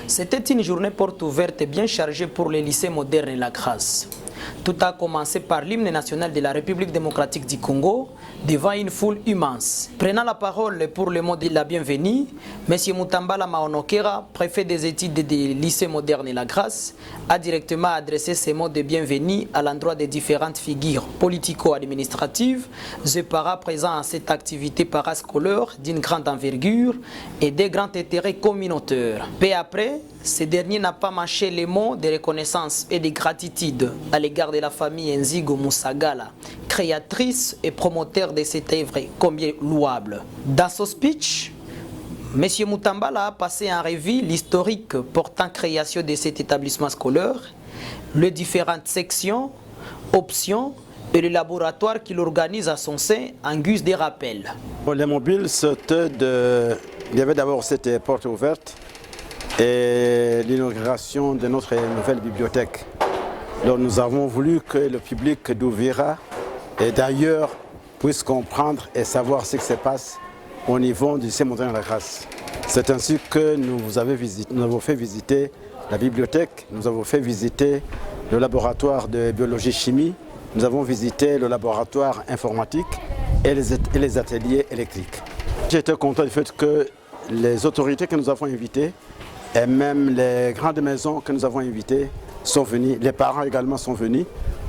C'était une journée porte ouverte et bien chargée pour les lycées modernes et la Grâce. Tout a commencé par l'hymne national de la République démocratique du Congo devant une foule immense. Prenant la parole pour le mot de la bienvenue, M. Mutambala Maonokera, préfet des études des lycées modernes et la Grâce, a directement adressé ces mots de bienvenue à l'endroit des différentes figures politico-administratives et para présents à cette activité parascolaire d'une grande envergure et de grands intérêts communautaires. Peu après, ce dernier n'a pas mâché les mots de reconnaissance et de gratitude à l'égard de la famille Nzigo Musagala, créatrice et promoteur de cette œuvre combien louable. Dans son speech, M. Mutambala a passé en revue l'historique portant création de cet établissement scolaire, les différentes sections, options et le laboratoire qu'il organise à son sein en guise de rappel. Les mobiles, il y avait d'abord cette porte ouverte et l'inauguration de notre nouvelle bibliothèque. Donc nous avons voulu que le public d'Uvira et d'ailleurs puisse comprendre et savoir ce qui se passe au niveau du lycée moderne de la Grâce. C'est ainsi que nous avons fait visiter la bibliothèque, nous avons fait visiter le laboratoire de biologie-chimie, nous avons visité le laboratoire informatique et les ateliers électriques. J'étais content du fait que les autorités que nous avons invitées et même les grandes maisons que nous avons invitées sont venus, les parents également sont venus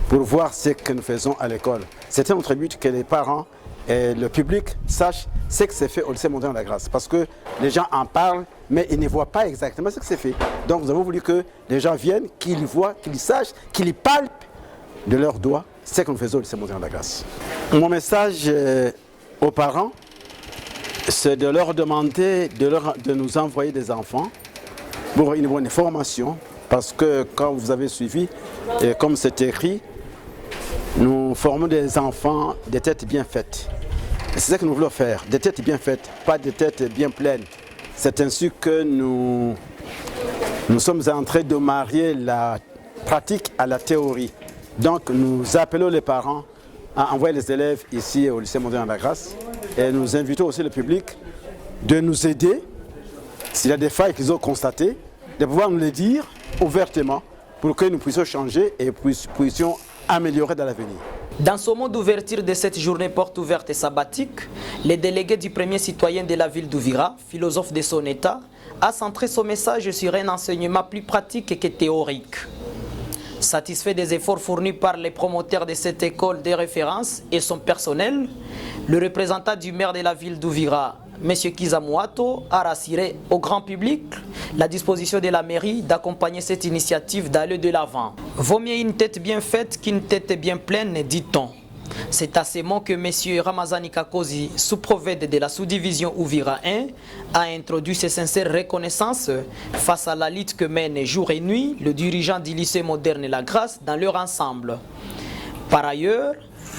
pour voir ce que nous faisons à l'école. C'était notre but que les parents et le public sachent ce que c'est fait au lycée moderne de la Grâce. Parce que les gens en parlent, mais ils ne voient pas exactement ce que c'est fait. Donc nous avons voulu que les gens viennent, qu'ils voient, qu'ils sachent, qu'ils palpent de leurs doigts ce que nous faisons au lycée moderne de la Grâce. Mon message aux parents, c'est de leur demander de nous envoyer des enfants pour une bonne formation. Parce que quand vous avez suivi, et comme c'est écrit, nous formons des enfants des têtes bien faites. C'est ça que nous voulons faire, des têtes bien faites, pas des têtes bien pleines. C'est ainsi que nous sommes en train de marier la pratique à la théorie. Donc nous appelons les parents à envoyer les élèves ici au lycée moderne de la Grâce et nous invitons aussi le public de nous aider, s'il y a des failles qu'ils ont constatées, de pouvoir nous les dire ouvertement pour que nous puissions changer et puissions améliorer dans l'avenir. Dans ce mot d'ouverture de cette journée porte ouverte et sabbatique, le délégué du premier citoyen de la ville d'Uvira, philosophe de son état, a centré son message sur un enseignement plus pratique que théorique. Satisfait des efforts fournis par les promoteurs de cette école de référence et son personnel, le représentant du maire de la ville d'Uvira, M. Kizamuato, a rassuré au grand public la disposition de la mairie d'accompagner cette initiative d'aller de l'avant. Vaut mieux une tête bien faite qu'une tête bien pleine, dit-on. C'est à ces mots que M. Ramazani Kakozi, sous-prophète de la sous-division Uvira 1, a introduit ses sincères reconnaissances face à la lutte que mène jour et nuit le dirigeant du lycée moderne et la Grâce dans leur ensemble. Par ailleurs,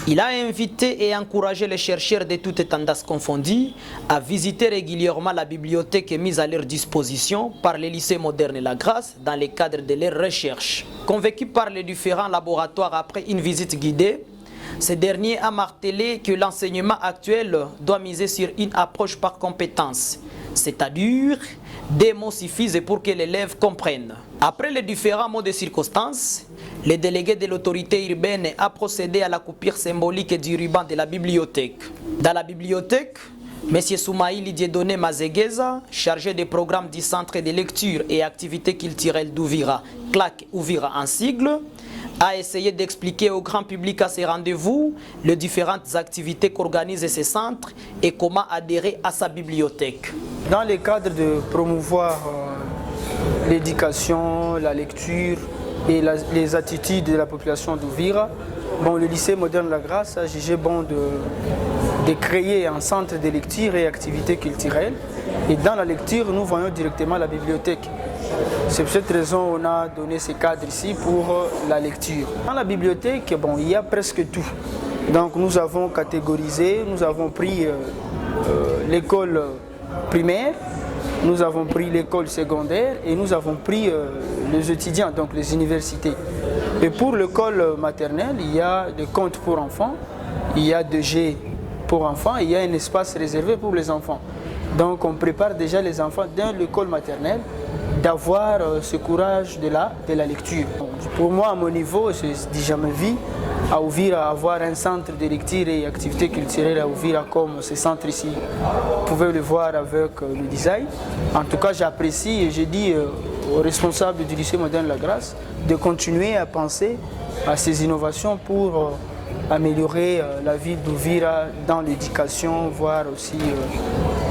il a invité et encouragé les chercheurs de toutes tendances confondues à visiter régulièrement la bibliothèque mise à leur disposition par les lycées modernes et la Grâce dans le cadre de leurs recherches. Convaincu par les différents laboratoires après une visite guidée, ce dernier a martelé que l'enseignement actuel doit miser sur une approche par compétence, c'est-à-dire des mots suffisent pour que l'élève comprenne. Après les différents mots de circonstance, le délégué de l'autorité urbaine a procédé à la coupure symbolique du ruban de la bibliothèque. Dans la bibliothèque, M. Soumaïli Dieudonné Mazegeza, chargé des programmes du Centre de lecture et activités culturelles d'Uvira, CLAC Uvira en sigle, a essayé d'expliquer au grand public à ces rendez-vous les différentes activités qu'organise ce centre et comment adhérer à sa bibliothèque. Dans le cadre de promouvoir l'éducation, la lecture et les attitudes de la population d'Uvira, le lycée moderne de la Grâce a jugé bon de créer un centre de lecture et activités culturelles. Et dans la lecture, nous voyons directement la bibliothèque. C'est pour cette raison qu'on a donné ce cadre ici pour la lecture. Dans la bibliothèque, il y a presque tout. Donc nous avons catégorisé, nous avons pris l'école primaire, nous avons pris l'école secondaire et nous avons pris les étudiants, donc les universités. Et pour l'école maternelle, il y a des comptes pour enfants, il y a des jeux pour enfants, il y a un espace réservé pour les enfants. Donc on prépare déjà les enfants dans l'école maternelle d'avoir ce courage de la lecture. Pour moi, à mon niveau, je n'ai jamais vu à Uvira avoir un centre de lecture et activités culturelles à Uvira comme ce centre ici. Vous pouvez le voir avec le design. En tout cas, j'apprécie et je dis aux responsables du lycée moderne La Grâce de continuer à penser à ces innovations pour améliorer la vie d'Uvira dans l'éducation, voire aussi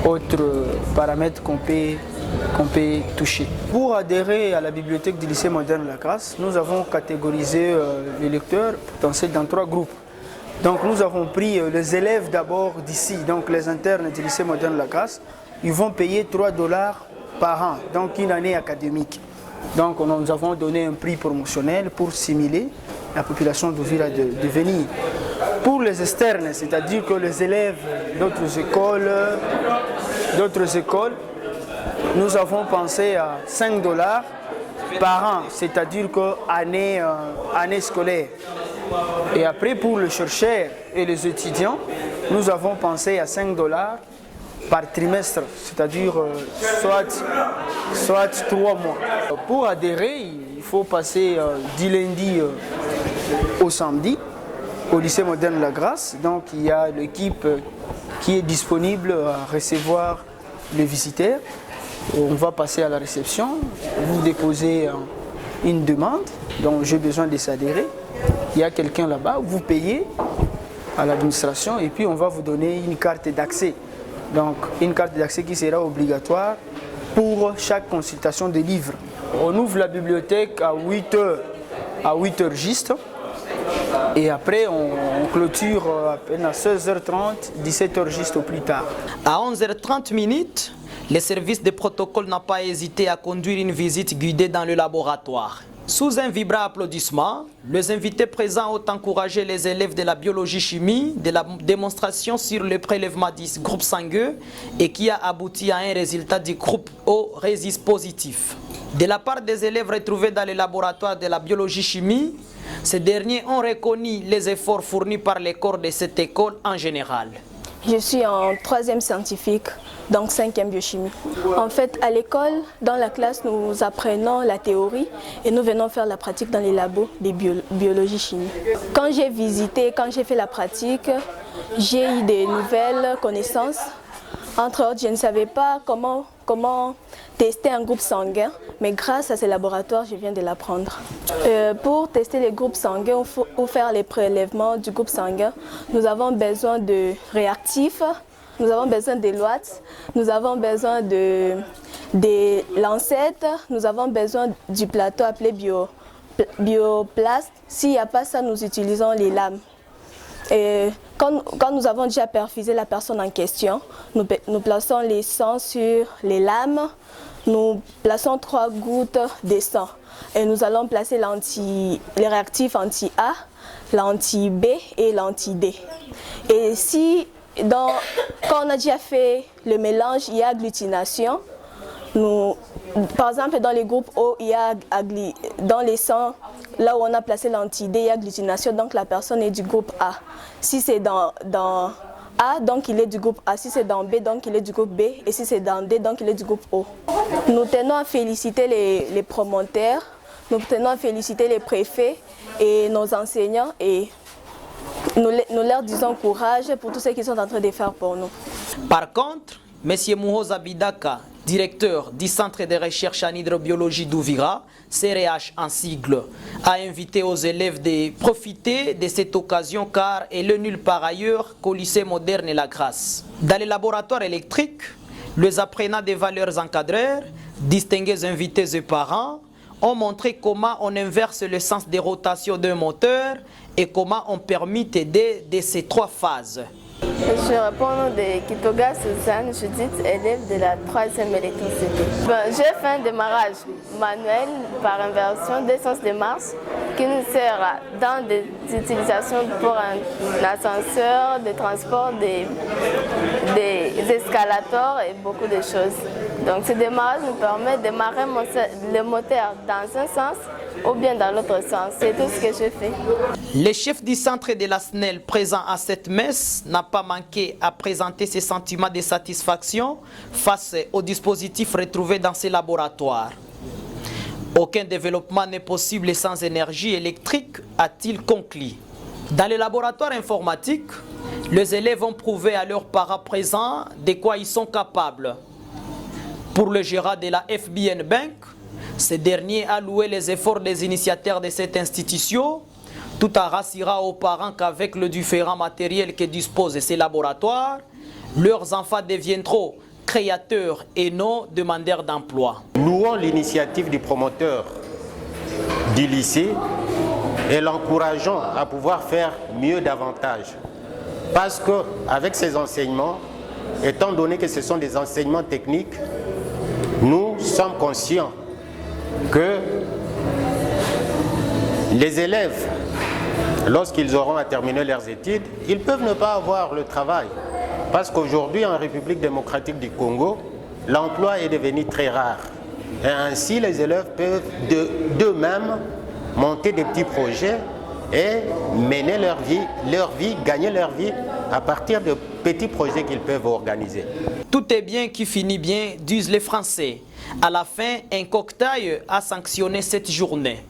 autres paramètres qu'on peut toucher. Pour adhérer à la bibliothèque du lycée moderne La Grâce, nous avons catégorisé les lecteurs potentiels dans 3 groupes. Donc nous avons pris les élèves d'abord d'ici, donc les internes du lycée moderne La Grâce. Ils vont payer $3 par an, donc une année académique. Donc nous avons donné un prix promotionnel pour simuler la population d'Uvira de venir. Pour les externes, c'est-à-dire que les élèves d'autres écoles, nous avons pensé à $5 par an, c'est-à-dire que année scolaire. Et après, pour les chercheurs et les étudiants, nous avons pensé à $5 par trimestre, c'est-à-dire soit 3 mois. Pour adhérer, il faut passer du lundi au samedi au lycée moderne La Grâce. Donc il y a l'équipe qui est disponible à recevoir les visiteurs. On va passer à la réception, vous déposez une demande, donc j'ai besoin de s'adhérer. Il y a quelqu'un là-bas, vous payez à l'administration et puis on va vous donner une carte d'accès. Donc une carte d'accès qui sera obligatoire pour chaque consultation de livres. On ouvre la bibliothèque à 8h juste et après on clôture à peine à 16h30, 17h juste au plus tard. À 11h30, le service de protocole n'a pas hésité à conduire une visite guidée dans le laboratoire. Sous un vibrant applaudissement, les invités présents ont encouragé les élèves de la biologie-chimie de la démonstration sur le prélèvement du groupe sanguin et qui a abouti à un résultat du groupe O résiste positif. De la part des élèves retrouvés dans le laboratoire de la biologie-chimie, ces derniers ont reconnu les efforts fournis par les corps de cette école en général. Je suis en 3e scientifique, donc 5e biochimie. En fait, à l'école, dans la classe, nous apprenons la théorie et nous venons faire la pratique dans les labos de biologie-chimie. Quand j'ai visité, quand j'ai fait la pratique, j'ai eu des nouvelles connaissances. Entre autres, je ne savais pas comment tester un groupe sanguin, mais grâce à ces laboratoires, je viens de l'apprendre. Pour tester les groupes sanguins ou faire les prélèvements du groupe sanguin, nous avons besoin de réactifs, nous avons besoin des lottes, nous avons besoin des lancettes, nous avons besoin du plateau appelé bioplast. S'il n'y a pas ça, nous utilisons les lames. Et quand nous avons déjà perfusé la personne en question, nous plaçons les sangs sur les lames, nous plaçons 3 gouttes de sang et nous allons placer les réactifs anti-A, l'anti-B et l'anti-D. Et si, quand on a déjà fait le mélange, il y a agglutination, par exemple dans les groupes O, il y a dans les sangs, là où on a placé l'anti-D, il y a agglutination, donc la personne est du groupe A. Si c'est dans A, donc il est du groupe A. Si c'est dans B, donc il est du groupe B. Et si c'est dans D, donc il est du groupe O. Nous tenons à féliciter les promoteurs, nous tenons à féliciter les préfets et nos enseignants et nous leur disons courage pour tout ce qu'ils sont en train de faire pour nous. Par contre, M. Mouhoza Bidaka, directeur du Centre de recherche en hydrobiologie d'Uvira, CRH en sigle, a invité aux élèves de profiter de cette occasion car elle est nulle part ailleurs qu'au lycée moderne La Grâce. Dans les laboratoires électriques, les apprenants des valeurs encadreurs, distingués invités et parents, ont montré comment on inverse le sens de rotation d'un moteur et comment on permet d'aider de ces 3 phases. Je réponds de Kitoga Suzanne Judith, élève de la 3e électricité. J'ai fait un démarrage manuel par inversion d'essence de Mars qui nous sert dans des utilisations pour un ascenseur, des transports, des escalators et beaucoup de choses. Donc ce démarrage nous permet de démarrer le moteur dans un sens ou bien dans l'autre sens. C'est tout ce que je fais. Le chef du centre de la SNEL présent à cette messe n'a pas manqué à présenter ses sentiments de satisfaction face aux dispositifs retrouvés dans ces laboratoires. Aucun développement n'est possible sans énergie électrique, a-t-il conclu. Dans les laboratoires informatiques, les élèves ont prouvé à leurs parents présents de quoi ils sont capables. Pour le gérant de la FBN Bank, ce dernier a loué les efforts des initiateurs de cette institution, tout en rassurant aux parents qu'avec le différent matériel que disposent ces laboratoires, leurs enfants deviendront créateurs et non demandeurs d'emploi. Louons l'initiative du promoteur du lycée et l'encourageons à pouvoir faire mieux davantage. Parce qu'avec ces enseignements, étant donné que ce sont des enseignements techniques, nous sommes conscients que les élèves, lorsqu'ils auront à terminer leurs études, ils peuvent ne pas avoir le travail. Parce qu'aujourd'hui, en République démocratique du Congo, l'emploi est devenu très rare. Et ainsi, les élèves peuvent d'eux-mêmes monter des petits projets et mener leur vie, gagner leur vie à partir de petits projets qu'ils peuvent organiser. Tout est bien qui finit bien, disent les Français. À la fin, un cocktail a sanctionné cette journée.